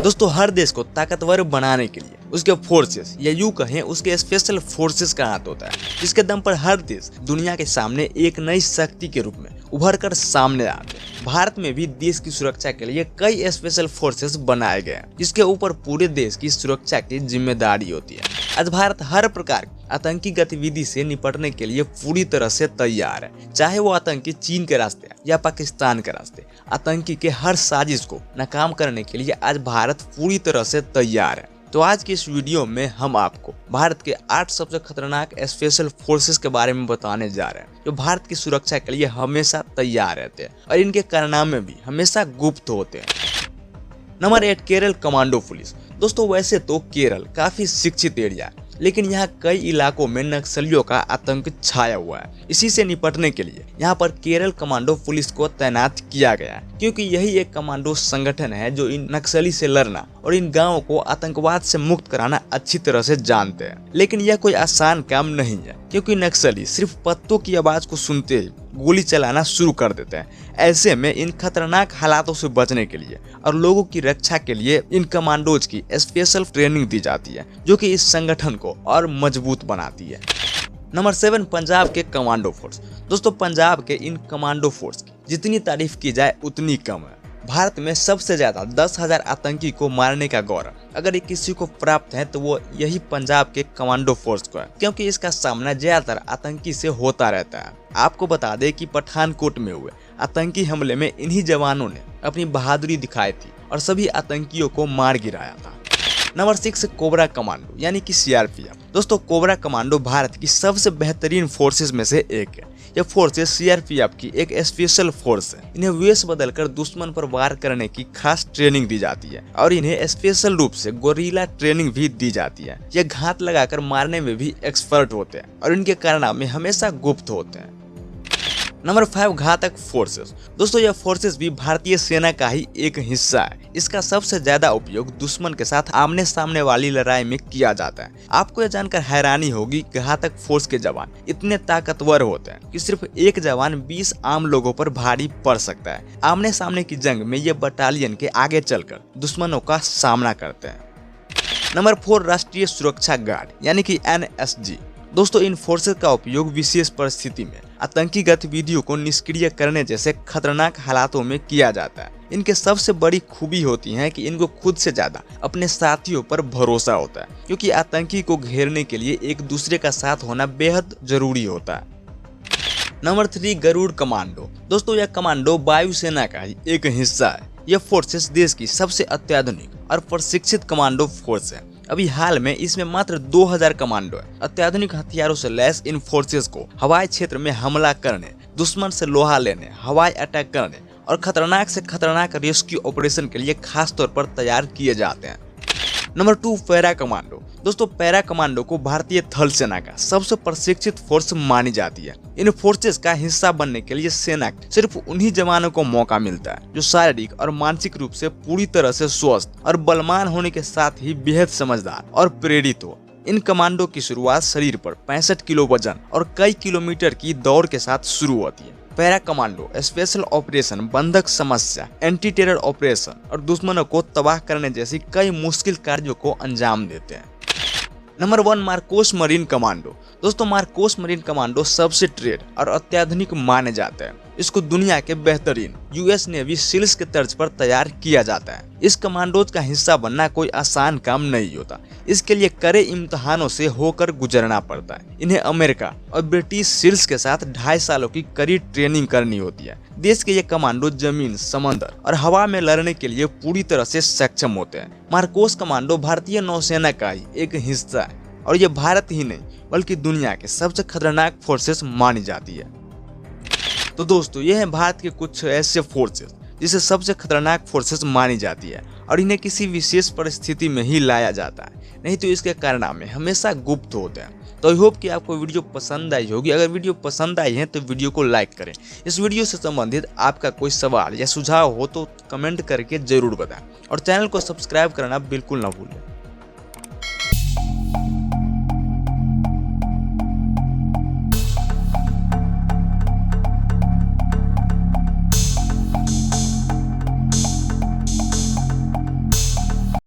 दोस्तों हर देश को ताकतवर बनाने के लिए उसके फोर्सेस या यूं कहें उसके स्पेशल फोर्सेस का हाथ होता है, जिसके दम पर हर देश दुनिया के सामने एक नई शक्ति के रूप में उभर कर सामने आते हैं। भारत में भी देश की सुरक्षा के लिए कई स्पेशल फोर्सेस बनाए गए हैं, जिसके ऊपर पूरे देश की सुरक्षा की जिम्मेदारी होती है। आज भारत हर प्रकार की आतंकी गतिविधि से निपटने के लिए पूरी तरह से तैयार है, चाहे वो आतंकी चीन के रास्ते या पाकिस्तान के रास्ते। आतंकी के हर साजिश को नाकाम करने के लिए आज भारत पूरी तरह से तैयार है। तो आज की इस वीडियो में हम आपको भारत के 8 सबसे खतरनाक स्पेशल फोर्सेस के बारे में बताने जा रहे हैं, जो भारत की सुरक्षा के लिए हमेशा तैयार रहते हैं और इनके कारनामे भी हमेशा गुप्त होते हैं। Number 8, Kerala commando police. दोस्तों वैसे तो केरल काफी शिक्षित एरिया है, लेकिन यहाँ कई इलाकों में नक्सलियों का आतंक छाया हुआ है। इसी से निपटने के लिए यहाँ पर केरल कमांडो पुलिस को तैनात किया गया है, क्योंकि यही एक कमांडो संगठन है जो इन नक्सली से लड़ना और इन गांवों को आतंकवाद से मुक्त कराना अच्छी तरह से जानते हैं। लेकिन यह कोई आसान काम नहीं है, क्योंकि नक्सली सिर्फ पत्तों की आवाज को सुनते ही गोली चलाना शुरू कर देते हैं। ऐसे में इन खतरनाक हालातों से बचने के लिए और लोगों की रक्षा के लिए इन कमांडोज की स्पेशल ट्रेनिंग दी जाती है, जो कि इस संगठन को और मजबूत बनाती है। नंबर 7, पंजाब के कमांडो फोर्स। दोस्तों पंजाब के इन कमांडो फोर्स की जितनी तारीफ की जाए उतनी कम है। भारत में सबसे ज्यादा 10,000 आतंकी को मारने का गौरव अगर किसी को प्राप्त है तो वो यही पंजाब के कमांडो फोर्स को है, क्योंकि इसका सामना ज्यादातर आतंकी से होता रहता है। आपको बता दें कि पठानकोट में हुए आतंकी हमले में इन्हीं जवानों ने अपनी बहादुरी दिखाई थी और सभी आतंकियों को मार गिराया था। नंबर 6, कोबरा कमांडो यानी कि सीआरपीएफ। दोस्तों कोबरा कमांडो भारत की सबसे बेहतरीन फोर्सेस में से एक है। यह फोर्सेस सीआरपीएफ की एक स्पेशल फोर्स है। इन्हें वेश बदलकर दुश्मन पर वार करने की खास ट्रेनिंग दी जाती है और इन्हें स्पेशल रूप से गोरिल्ला ट्रेनिंग भी दी जाती है। यह घात लगाकर मारने में भी एक्सपर्ट होते हैं और इनके कारनामे हमेशा गुप्त होते हैं। नंबर 5, घातक फोर्सेस। दोस्तों यह फोर्सेस भी भारतीय सेना का ही एक हिस्सा है। इसका सबसे ज्यादा उपयोग दुश्मन के साथ आमने सामने वाली लड़ाई में किया जाता है। आपको यह जानकर हैरानी होगी कि घातक फोर्स के जवान इतने ताकतवर होते हैं कि सिर्फ एक जवान 20 आम लोगों पर भारी पड़ सकता है। आमने सामने की जंग में ये बटालियन के आगे चलकर दुश्मनों का सामना करते हैं। नंबर 4, राष्ट्रीय सुरक्षा गार्ड यानी कि NSG। दोस्तों इन फोर्सेस का उपयोग विशेष परिस्थिति में आतंकी गतिविधियों को निष्क्रिय करने जैसे खतरनाक हालातों में किया जाता है। इनके सबसे बड़ी खूबी होती है कि इनको खुद से ज्यादा अपने साथियों पर भरोसा होता है, क्योंकि आतंकी को घेरने के लिए एक दूसरे का साथ होना बेहद जरूरी होता है। Number 3, Garud commando. दोस्तों यह कमांडो वायुसेना का ही एक हिस्सा है। यह फोर्सेस देश की सबसे अत्याधुनिक और प्रशिक्षित कमांडो फोर्स है। अभी हाल में इसमें मात्र 2000 कमांडो है। अत्याधुनिक हथियारों से लैस इन फोर्सेस को हवाई क्षेत्र में हमला करने, दुश्मन से लोहा लेने, हवाई अटैक करने और खतरनाक से खतरनाक रेस्क्यू ऑपरेशन के लिए खास तौर पर तैयार किए जाते हैं। Number 2, para commando. दोस्तों पैरा कमांडो को भारतीय थल सेना का सबसे प्रशिक्षित फोर्स मानी जाती है। इन फोर्सेस का हिस्सा बनने के लिए सेना सिर्फ उन्हीं जवानों को मौका मिलता है जो शारीरिक और मानसिक रूप से पूरी तरह से स्वस्थ और बलवान होने के साथ ही बेहद समझदार और प्रेरित हो। इन कमांडो की शुरुआत शरीर पर 65 किलो वजन और कई किलोमीटर की दौड़ के साथ शुरू होती है। पैरा कमांडो स्पेशल ऑपरेशन, बंधक समस्या, एंटी टेरर ऑपरेशन और दुश्मनों को तबाह करने जैसी कई मुश्किल कार्यों को अंजाम देते हैं। Number 1, Marcos marine commando. दोस्तों मार्कोस मरीन कमांडो सबसे ट्रेड और अत्याधुनिक माने जाते हैं। इसको दुनिया के बेहतरीन US नेवी सील्स के तर्ज पर तैयार किया जाता है। इस कमांडोज का हिस्सा बनना कोई आसान काम नहीं होता। इसके लिए कड़े इम्तिहानों से होकर गुजरना पड़ता है। इन्हें अमेरिका और ब्रिटिश सील्स के साथ 2.5 सालों की कड़ी ट्रेनिंग करनी होती है। देश के ये कमांडो जमीन, समंदर और हवा में लड़ने के लिए पूरी तरह से सक्षम होते हैं। मार्कोस कमांडो भारतीय नौसेना का ही एक हिस्सा है और ये भारत ही नहीं बल्कि दुनिया के सबसे खतरनाक फोर्सेस मानी जाती है। तो दोस्तों ये है भारत के कुछ ऐसे फोर्सेस जिसे सबसे खतरनाक फोर्सेस मानी जाती है और इन्हें किसी विशेष परिस्थिति में ही लाया जाता है, नहीं तो इसके कारनामे हमेशा गुप्त होते हैं। तो आई होप कि आपको वीडियो पसंद आई होगी। अगर वीडियो पसंद आई है तो वीडियो को लाइक करें। इस वीडियो से संबंधित आपका कोई सवाल या सुझाव हो तो कमेंट करके जरूर बताएं और चैनल को सब्सक्राइब करना बिल्कुल ना भूलें।